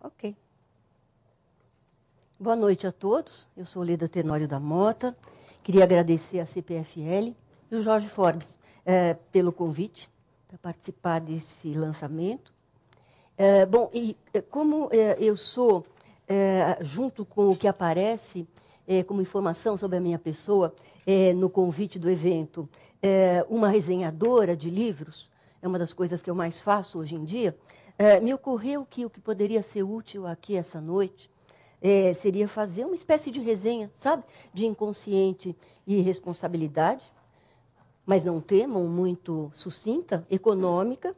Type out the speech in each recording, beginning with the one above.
Ok. Boa noite a todos. Eu sou Leda Tenório da Mota. Queria agradecer à CPFL e o Jorge Forbes pelo convite para participar desse lançamento. Bom, e como eu sou, junto com o que aparece como informação sobre a minha pessoa no convite do evento, uma resenhadora de livros, é uma das coisas que eu mais faço hoje em dia, me ocorreu que o que poderia ser útil aqui essa noite seria fazer uma espécie de resenha, sabe? De inconsciente e responsabilidade, mas não temam, muito sucinta, econômica.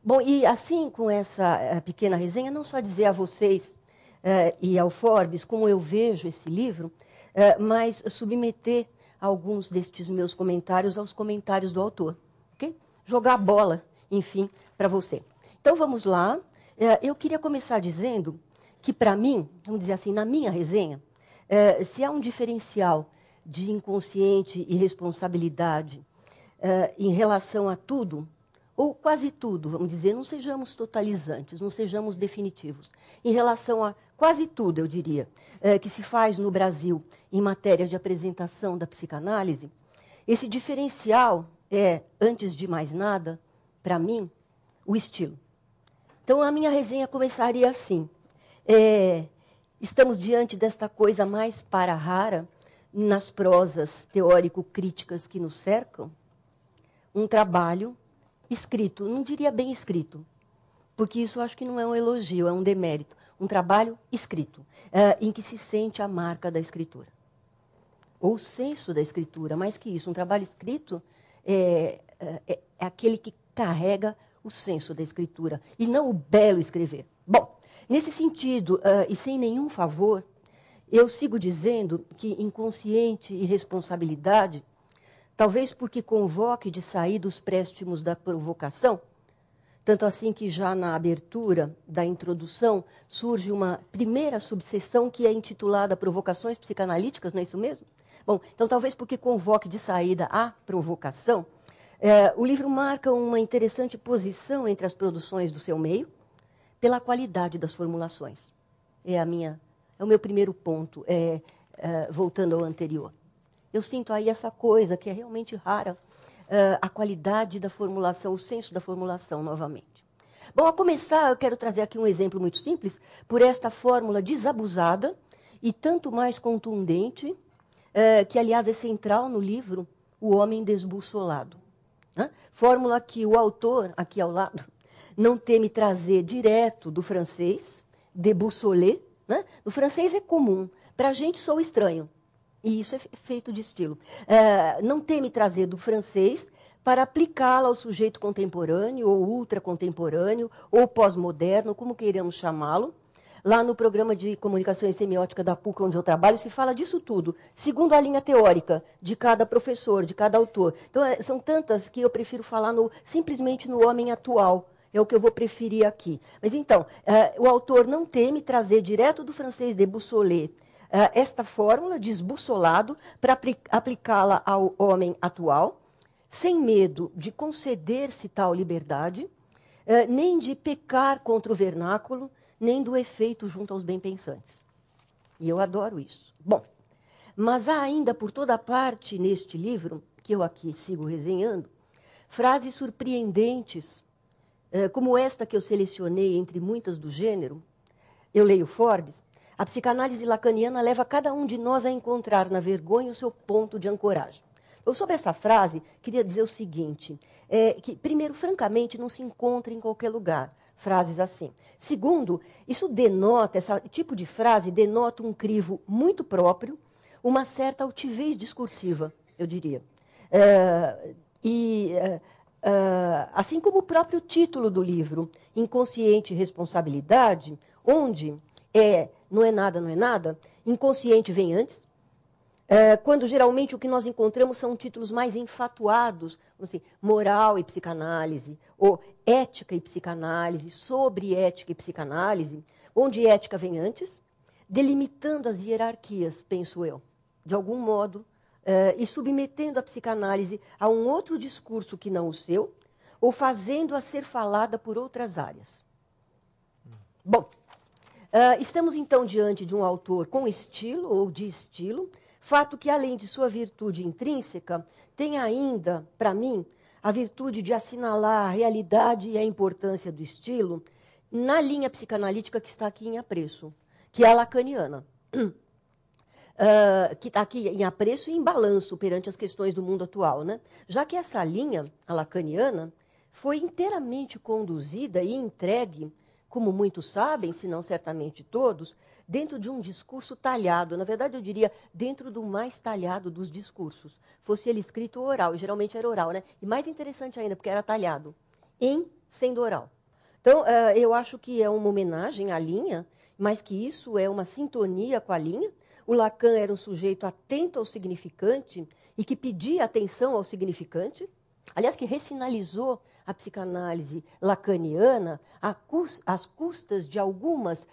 Bom, e assim, com essa pequena resenha, não só dizer a vocês e ao Forbes como eu vejo esse livro, mas submeter alguns destes meus comentários aos comentários do autor. Okay? Jogar a bola, enfim, para você. Então, vamos lá. Eu queria começar dizendo que, para mim, vamos dizer assim, na minha resenha, se há um diferencial de inconsciente e responsabilidade em relação a tudo, ou quase tudo, vamos dizer, não sejamos totalizantes, não sejamos definitivos. Em relação a quase tudo, eu diria, que se faz no Brasil em matéria de apresentação da psicanálise, esse diferencial é, antes de mais nada, para mim, o estilo. Então, a minha resenha começaria assim. Estamos diante desta coisa mais para-rara nas prosas teórico-críticas que nos cercam, um trabalho escrito, não diria bem escrito, porque isso eu acho que não é um elogio, é um demérito. Um trabalho escrito, em que se sente a marca da escritura. Ou o senso da escritura, mais que isso. Um trabalho escrito é aquele que carrega o senso da escritura, e não o belo escrever. Bom, nesse sentido, e sem nenhum favor, eu sigo dizendo que inconsciente e responsabilidade, talvez porque convoque de sair dos préstimos da provocação, tanto assim que já na abertura da introdução surge uma primeira subseção que é intitulada Provocações Psicanalíticas, não é isso mesmo? Bom, então talvez porque convoque de saída a provocação, o livro marca uma interessante posição entre as produções do seu meio, pela qualidade das formulações. É o meu primeiro ponto, voltando ao anterior. Eu sinto aí essa coisa que é realmente rara, a qualidade da formulação, o senso da formulação, novamente. Bom, a começar, eu quero trazer aqui um exemplo muito simples, por esta fórmula desabusada e tanto mais contundente, que, aliás, é central no livro O Homem Desbussolado. Fórmula que o autor, aqui ao lado, não teme trazer direto do francês, débussoler. No francês é comum, para a gente sou estranho. E isso é feito de estilo. Não teme trazer do francês para aplicá-la ao sujeito contemporâneo, ou ultracontemporâneo, ou pós-moderno, como queiramos chamá-lo. Lá no programa de comunicação e semiótica da PUC, onde eu trabalho, se fala disso tudo, segundo a linha teórica de cada professor, de cada autor. Então, são tantas que eu prefiro falar simplesmente no homem atual. É o que eu vou preferir aqui. Mas, então, o autor não teme trazer direto do francês débussoler esta fórmula, desbussolado, para aplicá-la ao homem atual, sem medo de conceder-se tal liberdade, nem de pecar contra o vernáculo, nem do efeito junto aos bem-pensantes. E eu adoro isso. Bom, mas há ainda por toda parte neste livro, que eu aqui sigo resenhando, frases surpreendentes, como esta que eu selecionei entre muitas do gênero. Eu leio Forbes. A psicanálise lacaniana leva cada um de nós a encontrar na vergonha o seu ponto de ancoragem. Eu, sobre essa frase, queria dizer o seguinte, que, primeiro, francamente, não se encontra em qualquer lugar frases assim. Segundo, isso denota, esse tipo de frase denota um crivo muito próprio, uma certa altivez discursiva, eu diria. Assim como o próprio título do livro, Inconsciente e Responsabilidade, onde não é nada, inconsciente vem antes, quando geralmente o que nós encontramos são títulos mais enfatuados, assim, moral e psicanálise, ou ética e psicanálise, sobre ética e psicanálise, onde ética vem antes, delimitando as hierarquias, penso eu, de algum modo, e submetendo a psicanálise a um outro discurso que não o seu, ou fazendo-a ser falada por outras áreas. Bom, Estamos, então, diante de um autor com estilo, ou de estilo, fato que, além de sua virtude intrínseca, tem ainda, para mim, a virtude de assinalar a realidade e a importância do estilo na linha psicanalítica que está aqui em apreço, que é a lacaniana. Que está aqui em apreço e em balanço perante as questões do mundo atual, né? Já que essa linha, a lacaniana, foi inteiramente conduzida e entregue, como muitos sabem, se não certamente todos, dentro de um discurso talhado. Na verdade, eu diria, dentro do mais talhado dos discursos. Fosse ele escrito ou oral, e geralmente era oral, né? E mais interessante ainda, porque era talhado, sendo oral. Então, eu acho que é uma homenagem à linha, mas que isso é uma sintonia com a linha. O Lacan era um sujeito atento ao significante e que pedia atenção ao significante. Aliás, que ressinalizou a psicanálise lacaniana às custas de algumas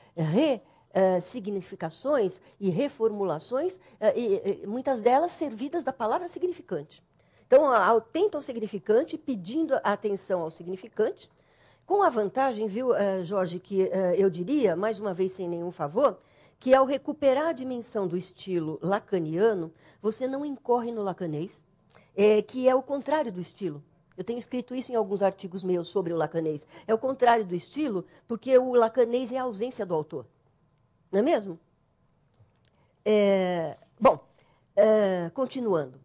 ressignificações e reformulações, e muitas delas servidas da palavra significante. Então, atento ao significante, pedindo atenção ao significante, com a vantagem, viu, Jorge, que eu diria, mais uma vez sem nenhum favor, que ao recuperar a dimensão do estilo lacaniano, você não incorre no lacanês, que é o contrário do estilo. Eu tenho escrito isso em alguns artigos meus sobre o lacanês. É o contrário do estilo, porque o lacanês é a ausência do autor. Não é mesmo? Continuando.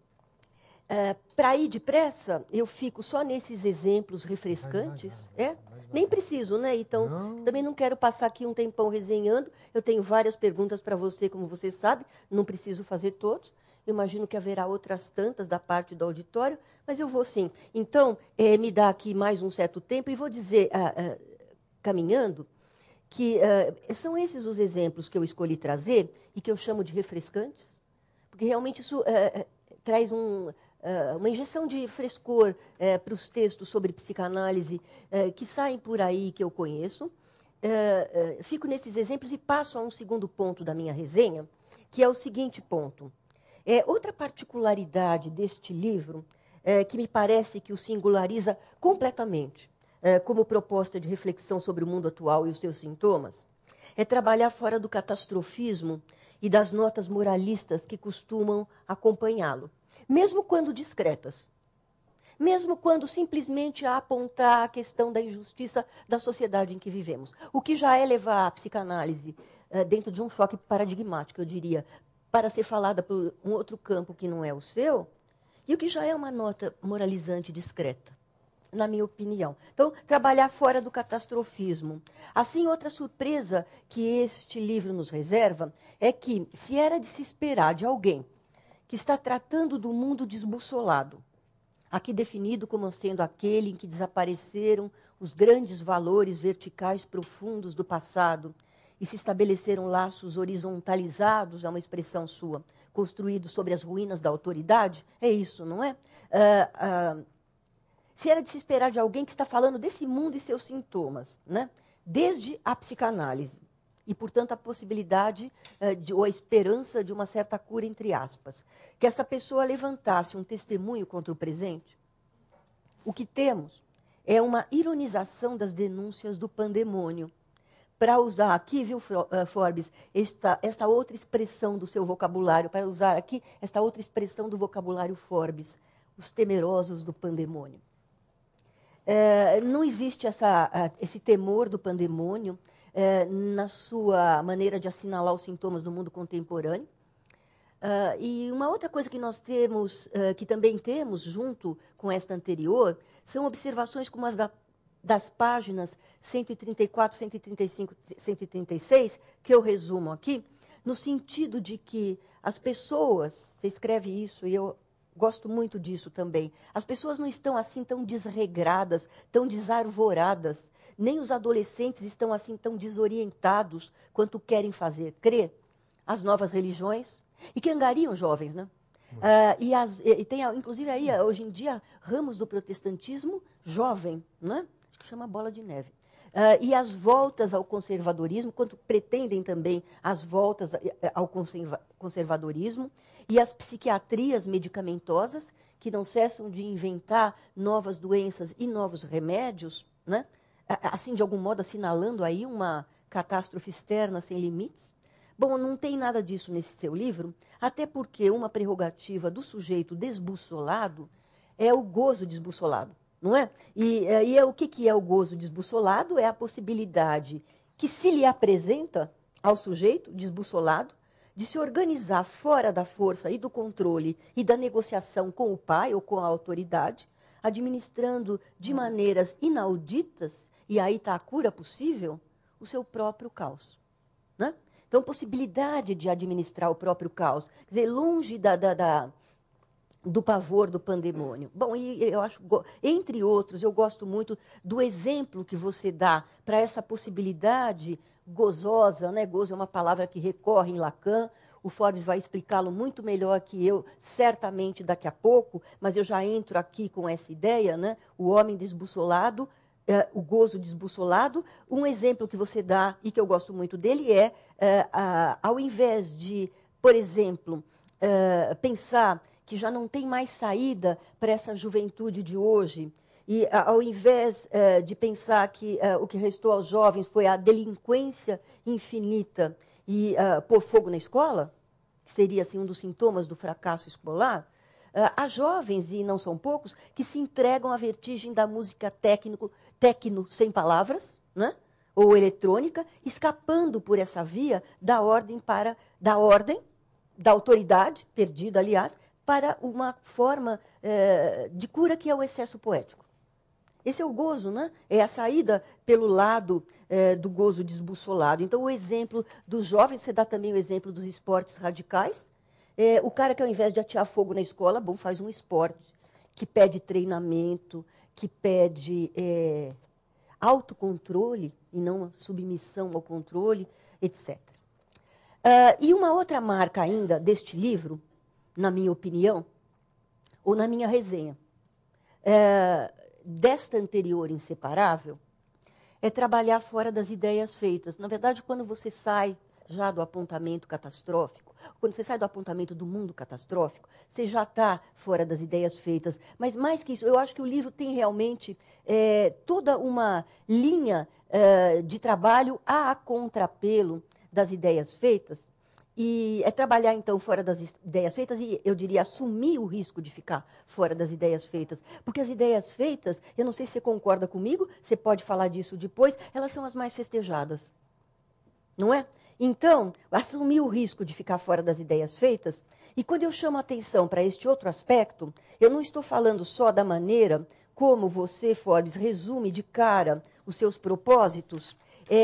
Para ir depressa, eu fico só nesses exemplos refrescantes. Nem preciso, né? Então, também não quero passar aqui um tempão resenhando. Eu tenho várias perguntas para você, como você sabe. Não preciso fazer todos. Eu imagino que haverá outras tantas da parte do auditório, mas eu vou sim. Então, me dá aqui mais um certo tempo e vou dizer, caminhando, que são esses os exemplos que eu escolhi trazer e que eu chamo de refrescantes, porque realmente isso traz uma injeção de frescor para os textos sobre psicanálise que saem por aí, que eu conheço. Fico nesses exemplos e passo a um segundo ponto da minha resenha, que é o seguinte ponto. Outra particularidade deste livro, que me parece que o singulariza completamente, como proposta de reflexão sobre o mundo atual e os seus sintomas, é trabalhar fora do catastrofismo e das notas moralistas que costumam acompanhá-lo, mesmo quando discretas, mesmo quando simplesmente apontar a questão da injustiça da sociedade em que vivemos, o que já é levar a psicanálise dentro de um choque paradigmático, eu diria, para ser falada por um outro campo que não é o seu, e o que já é uma nota moralizante discreta, na minha opinião. Então, trabalhar fora do catastrofismo. Assim, outra surpresa que este livro nos reserva é que, se era de se esperar de alguém que está tratando do mundo desbussolado, aqui definido como sendo aquele em que desapareceram os grandes valores verticais profundos do passado, e se estabeleceram laços horizontalizados, é uma expressão sua, construídos sobre as ruínas da autoridade, é isso, não é? Se era de se esperar de alguém que está falando desse mundo e seus sintomas, né? Desde a psicanálise, e, portanto, a possibilidade ou a esperança de uma certa cura, entre aspas, que essa pessoa levantasse um testemunho contra o presente, o que temos é uma ironização das denúncias do pandemônio. Para usar aqui, viu, Forbes, esta outra expressão do seu vocabulário, para usar aqui esta outra expressão do vocabulário Forbes, os temerosos do pandemônio. Não existe esse temor do pandemônio na sua maneira de assinalar os sintomas do mundo contemporâneo. E uma outra coisa que nós temos, que também temos junto com esta anterior, são observações como as das páginas 134, 135, 136, que eu resumo aqui, no sentido de que as pessoas, você escreve isso e eu gosto muito disso também, as pessoas não estão assim tão desregradas, tão desarvoradas, nem os adolescentes estão assim tão desorientados quanto querem fazer crer as novas religiões, e que angariam jovens, né? E tem, inclusive, aí, hoje em dia, ramos do protestantismo jovem, né? Acho que chama bola de neve. E as voltas ao conservadorismo, quanto pretendem também as voltas ao conservadorismo, e as psiquiatrias medicamentosas, que não cessam de inventar novas doenças e novos remédios, né? Assim, de algum modo, assinalando aí uma Catástrofe Externa Sem Limites? Bom, não tem nada disso nesse seu livro, até porque uma prerrogativa do sujeito desbussolado é o gozo desbussolado, não é? E o que é o gozo desbussolado? É a possibilidade que se lhe apresenta ao sujeito desbussolado de se organizar fora da força e do controle e da negociação com o pai ou com a autoridade, administrando de maneiras inauditas, e aí está a cura possível, o seu próprio caos, né? Então, possibilidade de administrar o próprio caos, quer dizer, longe do pavor do pandemônio. Bom, e eu acho, entre outros, eu gosto muito do exemplo que você dá para essa possibilidade gozosa, né? Gozo é uma palavra que recorre em Lacan. O Forbes vai explicá-lo muito melhor que eu, certamente daqui a pouco, mas eu já entro aqui com essa ideia, né? O homem desbussolado, o gozo desbussolado. Um exemplo que você dá, e que eu gosto muito dele, ao invés de, por exemplo, pensar que já não tem mais saída para essa juventude de hoje, e ao invés de pensar que o que restou aos jovens foi a delinquência infinita e pôr fogo na escola, que seria assim, um dos sintomas do fracasso escolar, há jovens, e não são poucos, que se entregam à vertigem da música tecno sem palavras, né? Ou eletrônica, escapando por essa via da ordem, da autoridade, perdida, aliás, para uma forma de cura que é o excesso poético. Esse é o gozo, né? É a saída pelo lado do gozo desbussolado. Então, o exemplo dos jovens, você dá também o exemplo dos esportes radicais. O cara que, ao invés de atear fogo na escola, bom, faz um esporte que pede treinamento, que pede autocontrole e não submissão ao controle, etc. E uma outra marca ainda deste livro, na minha opinião, ou na minha resenha, desta anterior inseparável, é trabalhar fora das ideias feitas. Na verdade, quando você sai já do apontamento catastrófico, quando você sai do apontamento do mundo catastrófico, você já está fora das ideias feitas. Mas mais que isso, eu acho que o livro tem realmente toda uma linha de trabalho a contrapelo das ideias feitas. E é trabalhar, então, fora das ideias feitas e, eu diria, assumir o risco de ficar fora das ideias feitas. Porque as ideias feitas, eu não sei se você concorda comigo, você pode falar disso depois, elas são as mais festejadas. Não é? Então, assumir o risco de ficar fora das ideias feitas, e quando eu chamo a atenção para este outro aspecto, eu não estou falando só da maneira como você, Forbes, resume de cara os seus propósitos,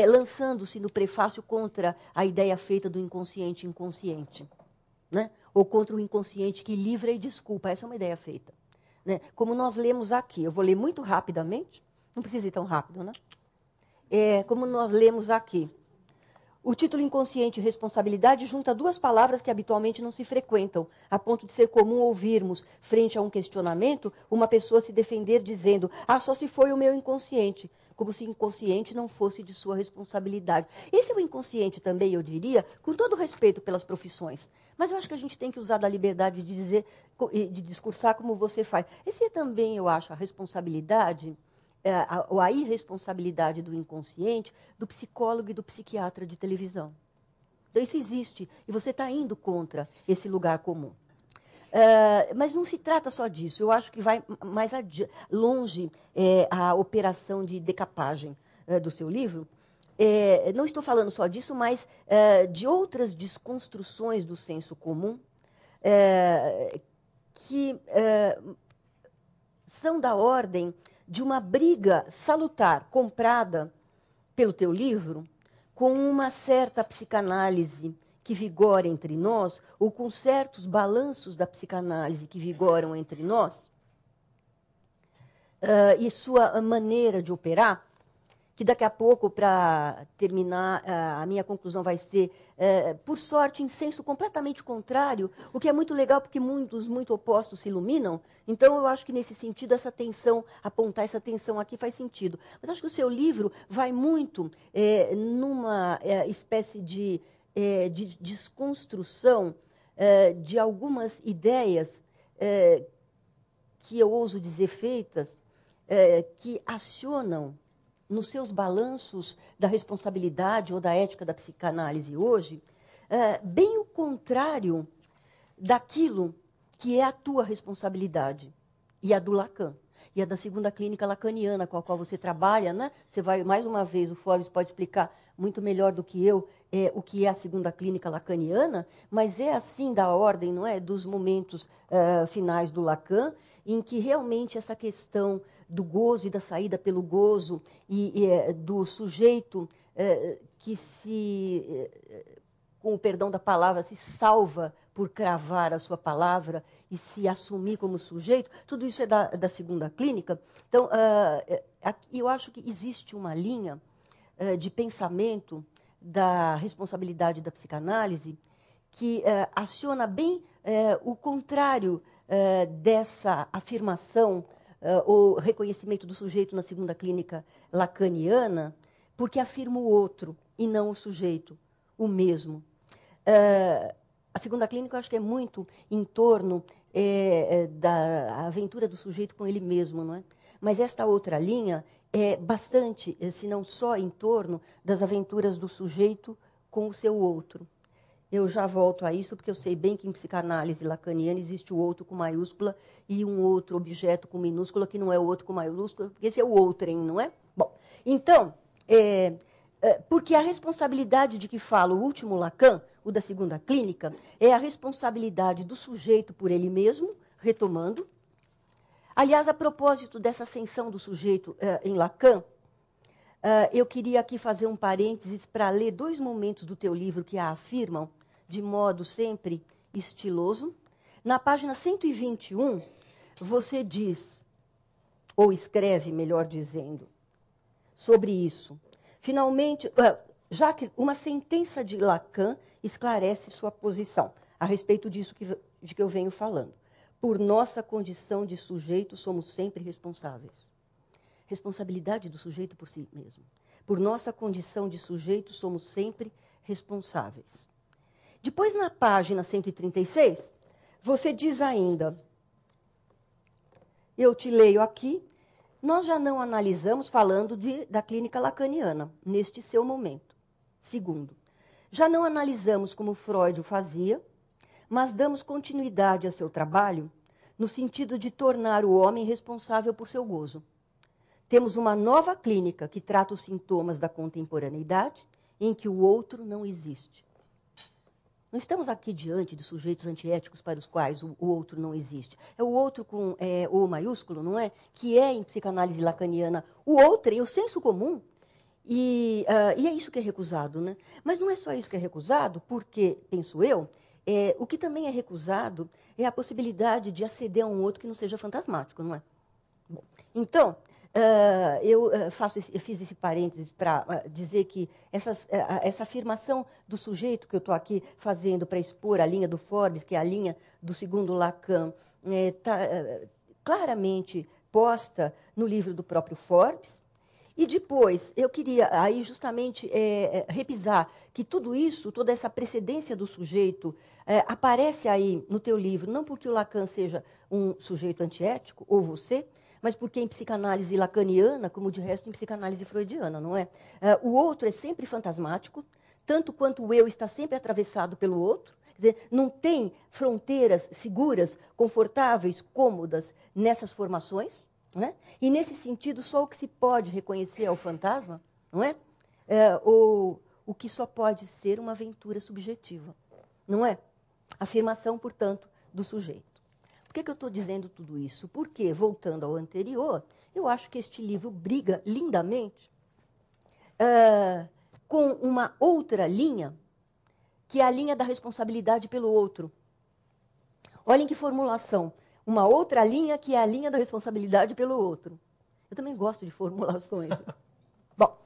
lançando-se no prefácio contra a ideia feita do inconsciente inconsciente, né? Ou contra o inconsciente que livra e desculpa. Essa é uma ideia feita, né? Como nós lemos aqui, eu vou ler muito rapidamente, não precisa ir tão rápido, né? Como nós lemos aqui. O título inconsciente e responsabilidade junta duas palavras que habitualmente não se frequentam, a ponto de ser comum ouvirmos, frente a um questionamento, uma pessoa se defender dizendo: só se foi o meu inconsciente, como se o inconsciente não fosse de sua responsabilidade. Esse é o inconsciente também, eu diria, com todo respeito pelas profissões. Mas eu acho que a gente tem que usar da liberdade de dizer, de discursar como você faz. Esse é também, eu acho, a responsabilidade, a irresponsabilidade do inconsciente do psicólogo e do psiquiatra de televisão. Então, isso existe, e você está indo contra esse lugar comum. Mas não se trata só disso, eu acho que vai mais longe a operação de decapagem do seu livro. Não estou falando só disso, mas de outras desconstruções do senso comum que são da ordem de uma briga salutar, comprada pelo teu livro, com uma certa psicanálise que vigora entre nós, ou com certos balanços da psicanálise que vigoram entre nós, e sua maneira de operar, que daqui a pouco, para terminar, a minha conclusão vai ser, por sorte, em senso completamente contrário, o que é muito legal, porque muitos muito opostos se iluminam. Então, eu acho que, nesse sentido, essa tensão, apontar essa tensão aqui faz sentido. Mas acho que o seu livro vai muito numa espécie de desconstrução de algumas ideias que eu ouso dizer feitas, que acionam nos seus balanços da responsabilidade ou da ética da psicanálise hoje, bem o contrário daquilo que é a tua responsabilidade e a do Lacan. E a da segunda clínica lacaniana, com a qual você trabalha, né? Você vai, mais uma vez, o Forbes pode explicar muito melhor do que eu o que é a segunda clínica lacaniana, mas é assim da ordem, não é? Dos momentos finais do Lacan, em que realmente essa questão do gozo e da saída pelo gozo e do sujeito que se, com o perdão da palavra, se salva por cravar a sua palavra e se assumir como sujeito, tudo isso é da segunda clínica. Então, eu acho que existe uma linha de pensamento da responsabilidade da psicanálise que aciona bem o contrário dessa afirmação ou reconhecimento do sujeito na segunda clínica lacaniana, porque afirma o outro e não o sujeito, o mesmo. A segunda clínica, eu acho que é muito em torno da aventura do sujeito com ele mesmo, não é? Mas esta outra linha é bastante, se não só em torno das aventuras do sujeito com o seu outro. Eu já volto a isso, porque eu sei bem que em psicanálise lacaniana existe o outro com maiúscula e um outro objeto com minúscula, que não é o outro com maiúscula, porque esse é o outrem, não é? Bom, então, porque a responsabilidade de que fala o último Lacan, o da segunda clínica, é a responsabilidade do sujeito por ele mesmo, retomando. Aliás, a propósito dessa ascensão do sujeito em Lacan, eu queria aqui fazer um parênteses para ler 2 momentos do teu livro que a afirmam, de modo sempre estiloso. Na página 121, você diz, ou escreve, melhor dizendo, sobre isso. Finalmente, já que uma sentença de Lacan esclarece sua posição a respeito disso de que eu venho falando. Por nossa condição de sujeito, somos sempre responsáveis. Responsabilidade do sujeito por si mesmo. Por nossa condição de sujeito, somos sempre responsáveis. Depois, na página 136, você diz ainda, eu te leio aqui, nós já não analisamos, falando da clínica lacaniana, neste seu momento. Segundo, já não analisamos como Freud o fazia, mas damos continuidade a seu trabalho no sentido de tornar o homem responsável por seu gozo. Temos uma nova clínica que trata os sintomas da contemporaneidade, em que o outro não existe. Não estamos aqui diante de sujeitos antiéticos para os quais o outro não existe. É o outro com O maiúsculo, não é? Que é, em psicanálise lacaniana, o outro e o senso comum. E é isso que é recusado, né? Mas não é só isso que é recusado, porque, penso eu, o que também é recusado é a possibilidade de aceder a um outro que não seja fantasmático, não é? Bom, então, eu fiz esse parênteses para dizer que essa afirmação do sujeito que eu estou aqui fazendo para expor a linha do Forbes, que é a linha do segundo Lacan, está claramente posta no livro do próprio Forbes. E depois, eu queria aí justamente repisar que tudo isso, toda essa precedência do sujeito, aparece aí no teu livro, não porque o Lacan seja um sujeito antiético, ou você, mas porque em psicanálise lacaniana, como de resto em psicanálise freudiana, não é? O outro é sempre fantasmático, tanto quanto o eu está sempre atravessado pelo outro. Quer dizer, não tem fronteiras seguras, confortáveis, cômodas nessas formações. Né? E, nesse sentido, só o que se pode reconhecer é o fantasma, não é? O que só pode ser uma aventura subjetiva, não é? Afirmação, portanto, do sujeito. Por que eu estou dizendo tudo isso? Porque, voltando ao anterior, eu acho que este livro briga lindamente com uma outra linha, que é a linha da responsabilidade pelo outro. Olhem que formulação. Uma outra linha que é a linha da responsabilidade pelo outro. Eu também gosto de formulações. Bom,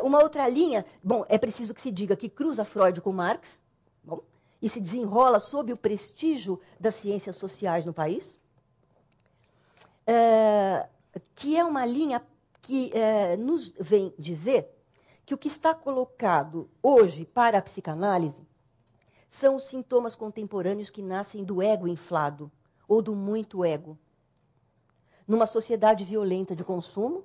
uma outra linha, é preciso que se diga que cruza Freud com Marx, e se desenrola sob o prestígio das ciências sociais no país, que é uma linha que nos vem dizer que o que está colocado hoje para a psicanálise são os sintomas contemporâneos que nascem do ego inflado, ou do muito ego. Numa sociedade violenta de consumo,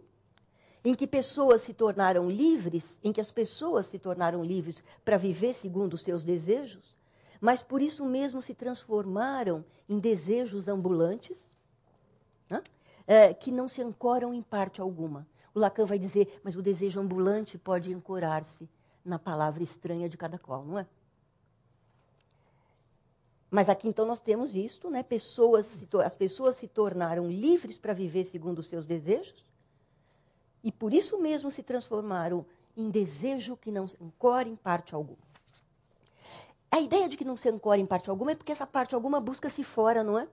em que pessoas se tornaram livres, em que as pessoas se tornaram livres para viver segundo os seus desejos, mas por isso mesmo se transformaram em desejos ambulantes, né? Que não se ancoram em parte alguma. O Lacan vai dizer, mas o desejo ambulante pode ancorar-se na palavra estranha de cada qual, não é? Mas aqui, então, nós temos isto, né? As pessoas se tornaram livres para viver segundo os seus desejos e, por isso mesmo, se transformaram em desejo que não se ancora em parte alguma. A ideia de que não se ancora em parte alguma é porque essa parte alguma busca-se fora, não é?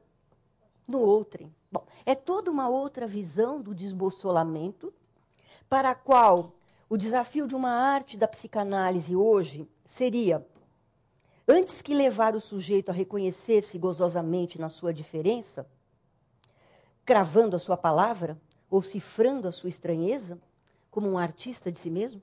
No outrem. Bom, é toda uma outra visão do desbossolamento, para a qual o desafio de uma arte da psicanálise hoje seria, antes que levar o sujeito a reconhecer-se gozosamente na sua diferença, cravando a sua palavra ou cifrando a sua estranheza, como um artista de si mesmo.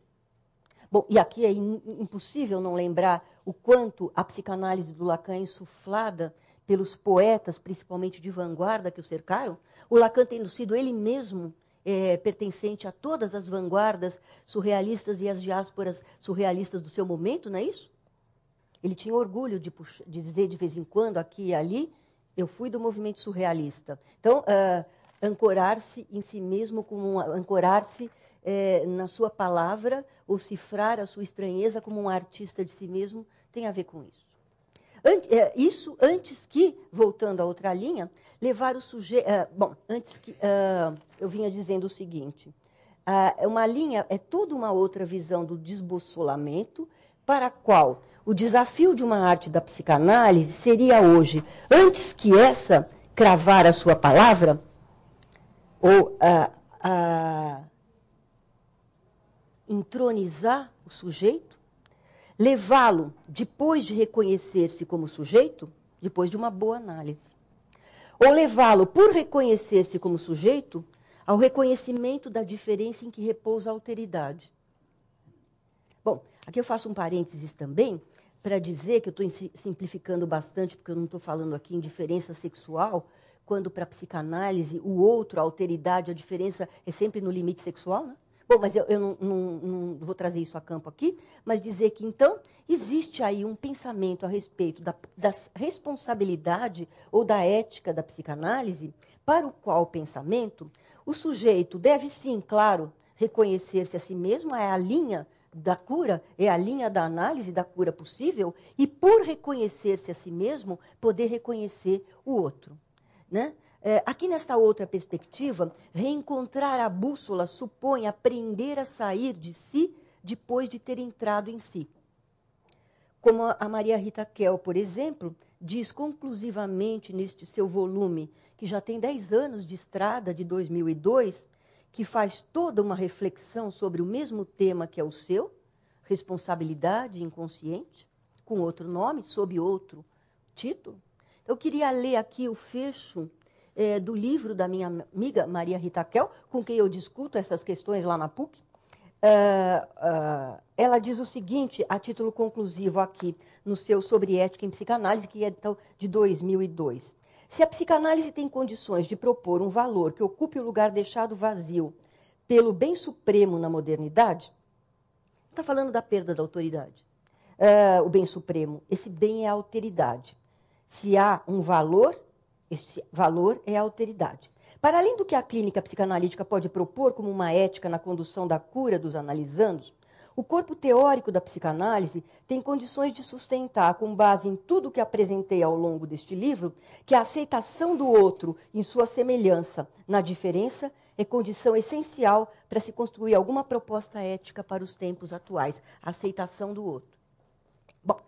Bom, e aqui é impossível não lembrar o quanto a psicanálise do Lacan é insuflada pelos poetas, principalmente de vanguarda, que o cercaram. O Lacan tendo sido ele mesmo pertencente a todas as vanguardas surrealistas e as diásporas surrealistas do seu momento, não é isso? Ele tinha orgulho de dizer de vez em quando, aqui e ali, eu fui do movimento surrealista. Então, ancorar-se em si mesmo, ancorar-se na sua palavra, ou cifrar a sua estranheza como um artista de si mesmo, tem a ver com isso. Isso antes que, voltando a outra linha, levar o sujeito... bom, antes que... eu vinha dizendo o seguinte, uma linha é toda uma outra visão do desbossolamento, para a qual o desafio de uma arte da psicanálise seria hoje, antes que essa cravar a sua palavra, ou entronizar o sujeito, levá-lo, depois de reconhecer-se como sujeito, depois de uma boa análise, ou levá-lo, por reconhecer-se como sujeito, ao reconhecimento da diferença em que repousa a alteridade. Bom, aqui eu faço um parênteses também, para dizer que eu estou simplificando bastante, porque eu não estou falando aqui em diferença sexual, quando para a psicanálise o outro, a alteridade, a diferença é sempre no limite sexual, né? Bom, mas eu não vou trazer isso a campo aqui, mas dizer que, então, existe aí um pensamento a respeito da responsabilidade ou da ética da psicanálise, para o qual pensamento o sujeito deve, sim, claro, reconhecer-se a si mesmo, é a linha da cura, é a linha da análise da cura possível, e, por reconhecer-se a si mesmo, poder reconhecer o outro, né? Aqui, nesta outra perspectiva, reencontrar a bússola supõe aprender a sair de si depois de ter entrado em si. Como a Maria Rita Kell, por exemplo, diz conclusivamente neste seu volume, que já tem 10 anos de estrada, de 2002, que faz toda uma reflexão sobre o mesmo tema que é o seu, responsabilidade inconsciente, com outro nome, sob outro título. Eu queria ler aqui o fecho do livro da minha amiga Maria Rita Kell, com quem eu discuto essas questões lá na PUC. Ela diz o seguinte, a título conclusivo aqui, no seu Sobre Ética em Psicanálise, que é então, de 2002. Se a psicanálise tem condições de propor um valor que ocupe o lugar deixado vazio pelo bem supremo na modernidade, está falando da perda da autoridade. O bem supremo, esse bem é a alteridade. Se há um valor, esse valor é a alteridade. Para além do que a clínica psicanalítica pode propor como uma ética na condução da cura dos analisandos, o corpo teórico da psicanálise tem condições de sustentar, com base em tudo o que apresentei ao longo deste livro, que a aceitação do outro em sua semelhança na diferença é condição essencial para se construir alguma proposta ética para os tempos atuais, a aceitação do outro. Bom,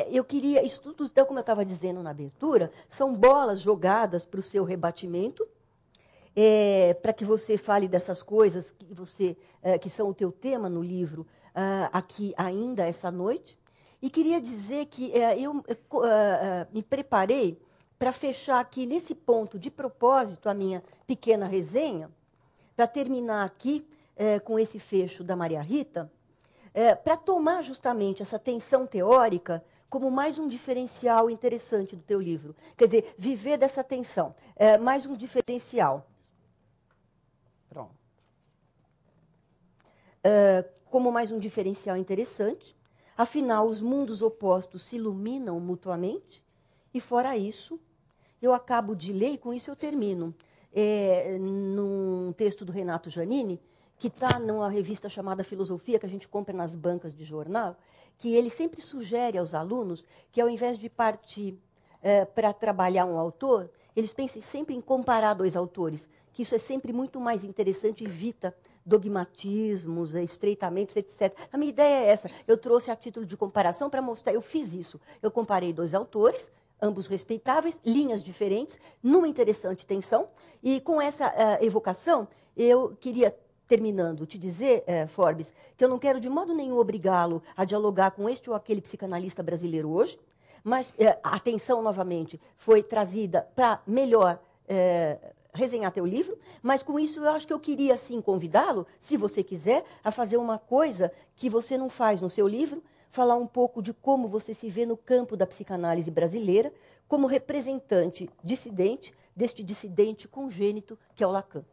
eu queria, isso tudo, então, como eu estava dizendo na abertura, são bolas jogadas para o seu rebatimento, para que você fale dessas coisas que são o teu tema no livro, aqui ainda essa noite. E queria dizer que eu me preparei para fechar aqui, nesse ponto, de propósito, a minha pequena resenha, para terminar aqui com esse fecho da Maria Rita, para tomar justamente essa tensão teórica como mais um diferencial interessante do teu livro. Quer dizer, viver dessa tensão, mais um diferencial. Pronto. como mais um diferencial interessante. Afinal, os mundos opostos se iluminam mutuamente. E, fora isso, eu acabo de ler, e com isso eu termino, num texto do Renato Giannini, que está numa revista chamada Filosofia, que a gente compra nas bancas de jornal, que ele sempre sugere aos alunos que, ao invés de partir para trabalhar um autor, eles pensem sempre em comparar dois autores, que isso é sempre muito mais interessante e evita dogmatismos, estreitamentos, etc. A minha ideia é essa. Eu trouxe a título de comparação para mostrar, eu fiz isso. Eu comparei dois autores, ambos respeitáveis, linhas diferentes, numa interessante tensão, e com essa evocação, eu queria, terminando, te dizer, Forbes, que eu não quero de modo nenhum obrigá-lo a dialogar com este ou aquele psicanalista brasileiro hoje, mas a atenção, novamente, foi trazida para melhor resenhar teu livro, mas com isso eu acho que eu queria, sim, convidá-lo, se você quiser, a fazer uma coisa que você não faz no seu livro, falar um pouco de como você se vê no campo da psicanálise brasileira, como representante dissidente deste dissidente congênito que é o Lacan.